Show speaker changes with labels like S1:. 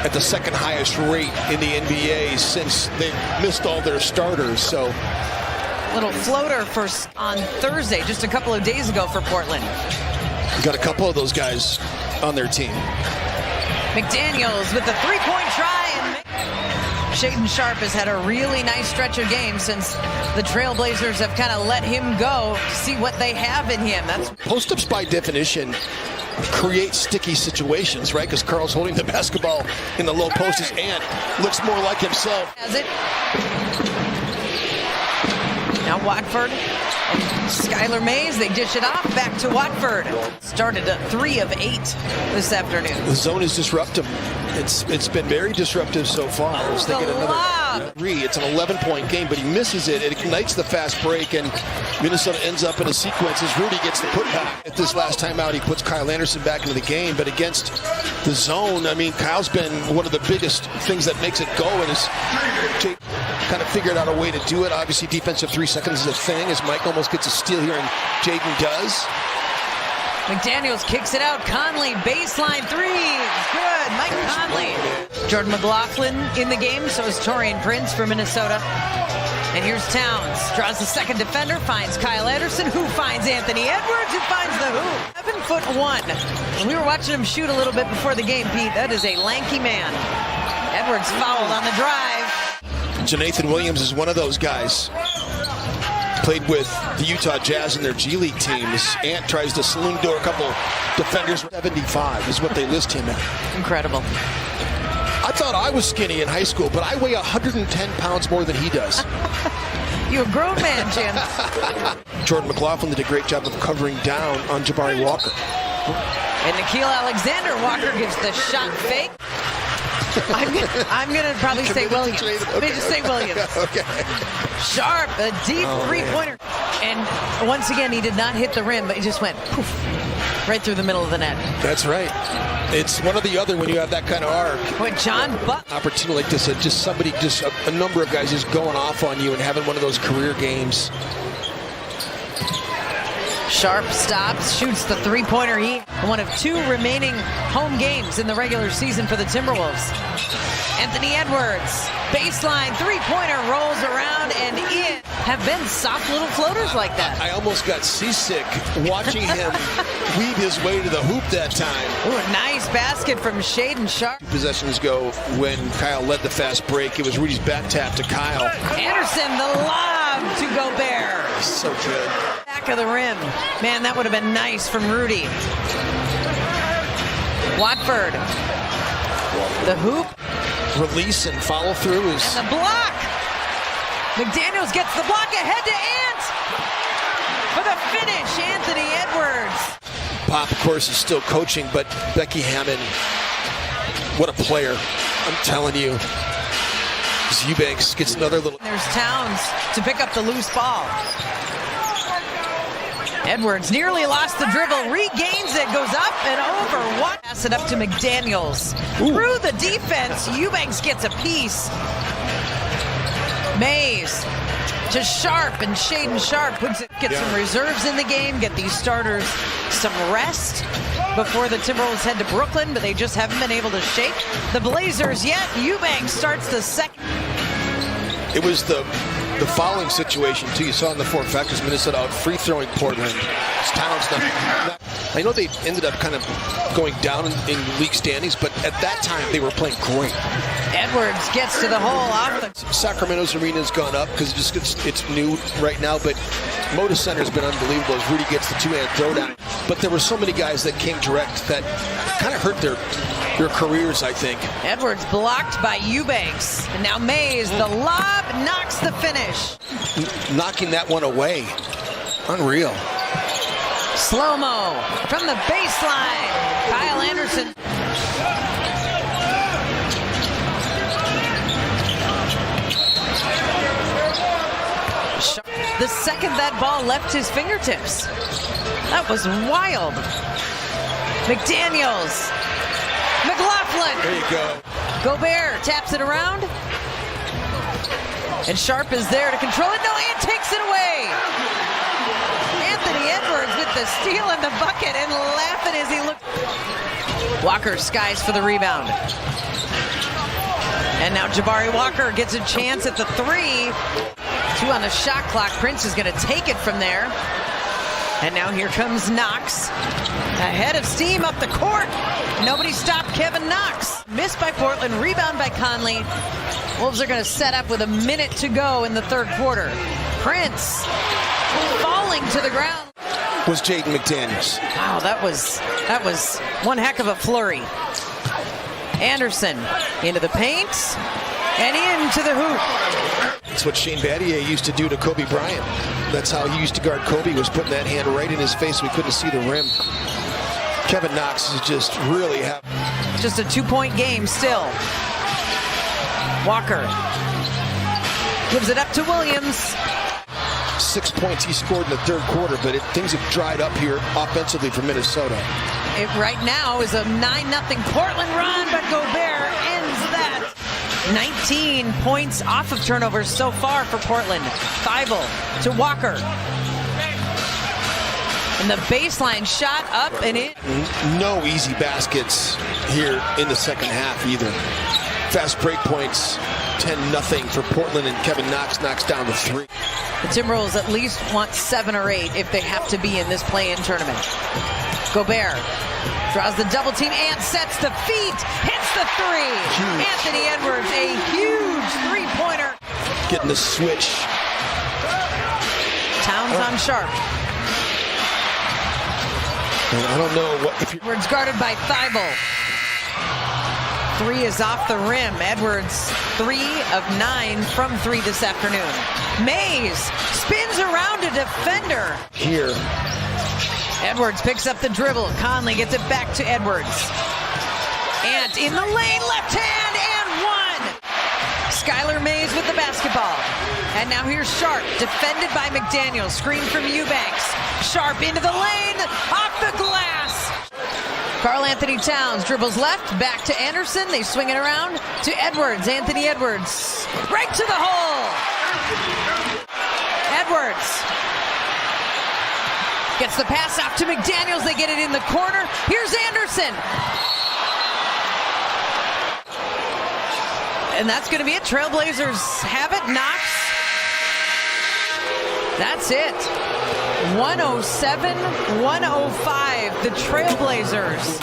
S1: at the second highest rate in the NBA since they missed all their starters. So,
S2: little floater on Thursday, just a couple of days ago for Portland.
S1: Got a couple of those guys on their team.
S2: McDaniels with the three-point try, and Shaedon Sharpe has had a really nice stretch of games since the Trailblazers have kind of let him go to see what they have in him. That's
S1: post-ups by definition create sticky situations, right? Because Carl's holding the basketball in the low post. His aunt looks more like himself.
S2: Has it. Now Watford and Skylar Mays, they dish it off back to Watford. Started at 3 of 8 this afternoon.
S1: The zone is disruptive. It's been very disruptive so far. As they get another 3. It's an 11-point game, but he misses it. It ignites the fast break, and Minnesota ends up in a sequence as Rudy gets the putback. At this last time out, he puts Kyle Anderson back into the game, but against the zone, I mean, Kyle's been one of the biggest things that makes it go, and is kind of figured out a way to do it. Obviously, defensive 3 seconds is a thing, as Mike almost gets a steal here, and Jaden does.
S2: McDaniels kicks it out. Conley, baseline 3. Good. Mike Conley. Jordan McLaughlin in the game, so is Taurean Prince for Minnesota. And here's Towns. Draws the second defender, finds Kyle Anderson, who finds Anthony Edwards, who finds the hoop. 7'1". We were watching him shoot a little bit before the game, Pete. That is a lanky man. Edwards fouled on the drive.
S1: Jonathan Williams is one of those guys. Played with the Utah Jazz in their G League teams. Ant tries to saloon door a couple defenders. 75 is what they list him at.
S2: Incredible.
S1: I thought I was skinny in high school, but I weigh 110 pounds more than he does.
S2: You're a grown man, Jim.
S1: Jordan McLaughlin did a great job of covering down on Jabari Walker.
S2: And Nickeil Alexander-Walker gives the shot fake. I'm gonna probably say Williams. Let me just say Williams.
S1: Okay.
S2: Sharpe, a deep three-pointer. And once again, he did not hit the rim, but he just went poof, right through the middle of the net.
S1: That's right. It's one or the other when you have that kind of arc.
S2: With John Buck.
S1: Opportunity like this, just a number of guys just going off on you and having one of those career games.
S2: Sharpe stops, shoots the three-pointer. He one of 2 remaining home games in the regular season for the Timberwolves. Anthony Edwards, baseline three-pointer, rolls around and in. Have been soft little floaters like that.
S1: I almost got seasick watching him weave his way to the hoop that time.
S2: Ooh, a nice basket from Shaedon Sharpe.
S1: 2 possessions ago when Kyle led the fast break. It was Rudy's back tap to Kyle.
S2: Anderson, the lob to Gobert.
S1: So good.
S2: Back of the rim. Man, that would have been nice from Rudy. Watford. The hoop.
S1: Release and follow through is...
S2: And the block. McDaniels gets the block ahead to Ant. For the finish, Anthony Edwards.
S1: Pop, of course, is still coaching, but Becky Hammond, what a player. I'm telling you. As Eubanks gets another little...
S2: There's Towns to pick up the loose ball. Edwards nearly lost the dribble, regains it, goes up and over. What? Pass it up to McDaniels. Ooh. Through the defense, Eubanks gets a piece. Mays to Sharpe, and Shaedon Sharpe get some reserves in the game, get these starters some rest before the Timberwolves head to Brooklyn, but they just haven't been able to shake the Blazers yet. Eubanks starts the second.
S1: It was the fouling situation, too. You saw in the 4 factors, Minnesota out free-throwing Portland. Towns I know they ended up kind of going down in league standings, but at that time they were playing great.
S2: Edwards gets to the hole off the...
S1: Sacramento's arena's gone up because it's new right now, but Moda Center's been unbelievable as Rudy gets the 2-hand throwdown. But there were so many guys that came direct that kind of hurt their careers, I think.
S2: Edwards blocked by Eubanks. And now Mays, the lob, knocks the finish.
S1: Knocking that one away. Unreal.
S2: Slow-mo from the baseline. Kyle Anderson. The second that ball left his fingertips. That was wild. McDaniels. McLaughlin.
S1: There you go.
S2: Gobert taps it around. And Sharpe is there to control it. No, Ant takes it away. Anthony Edwards with the steal and the bucket and laughing as he looks. Walker skies for the rebound. And now Jabari Walker gets a chance at the three. 2 on the shot clock. Prince is going to take it from there. And now here comes Knox. Ahead of steam up the court. Nobody stopped Kevin Knox. Missed by Portland. Rebound by Conley. Wolves are going to set up with a minute to go in the third quarter. Prince falling to the ground.
S1: Was Jaden McDaniels.
S2: Wow, that was one heck of a flurry. Anderson into the paint and into the hoop.
S1: That's what Shane Battier used to do to Kobe Bryant. That's how he used to guard Kobe, was putting that hand right in his face. We couldn't see the rim. Kevin Knox is just really happy.
S2: Just a 2-point game still. Walker gives it up to Williams.
S1: 6 points he scored in the third quarter, but things have dried up here offensively for Minnesota.
S2: It right now is a 9-0 Portland run, but Gobert ends that. 19 points off of turnovers so far for Portland. Thibault to Walker. And the baseline shot up and in.
S1: No easy baskets here in the second half either. Fast break points, 10-0 for Portland, and Kevin Knox knocks down the 3.
S2: The Timberwolves at least want 7 or 8 if they have to be in this play-in tournament. Gobert draws the double team and sets the feet, hits the 3.
S1: Huge.
S2: Anthony Edwards, a huge 3-pointer.
S1: Getting the switch.
S2: Towns on Sharp.
S1: And I don't know what if
S2: Edwards guarded by Thibault. 3 is off the rim. Edwards 3 of 9 from 3 this afternoon. Mays spins around a defender.
S1: Here.
S2: Edwards picks up the dribble. Conley gets it back to Edwards. Ant in the lane, left hand, and 1. Skylar Mays with the basketball. And now here's Sharp, defended by McDaniel. Screen from Eubanks. Sharp into the lane, off the glass. Karl Anthony Towns dribbles left, back to Anderson. They swing it around to Edwards. Anthony Edwards, right to the hole. Edwards gets the pass off to McDaniels. They get it in the corner. Here's Anderson. And that's going to be it. Trailblazers have it. Knox. That's it. 107-105. The Trailblazers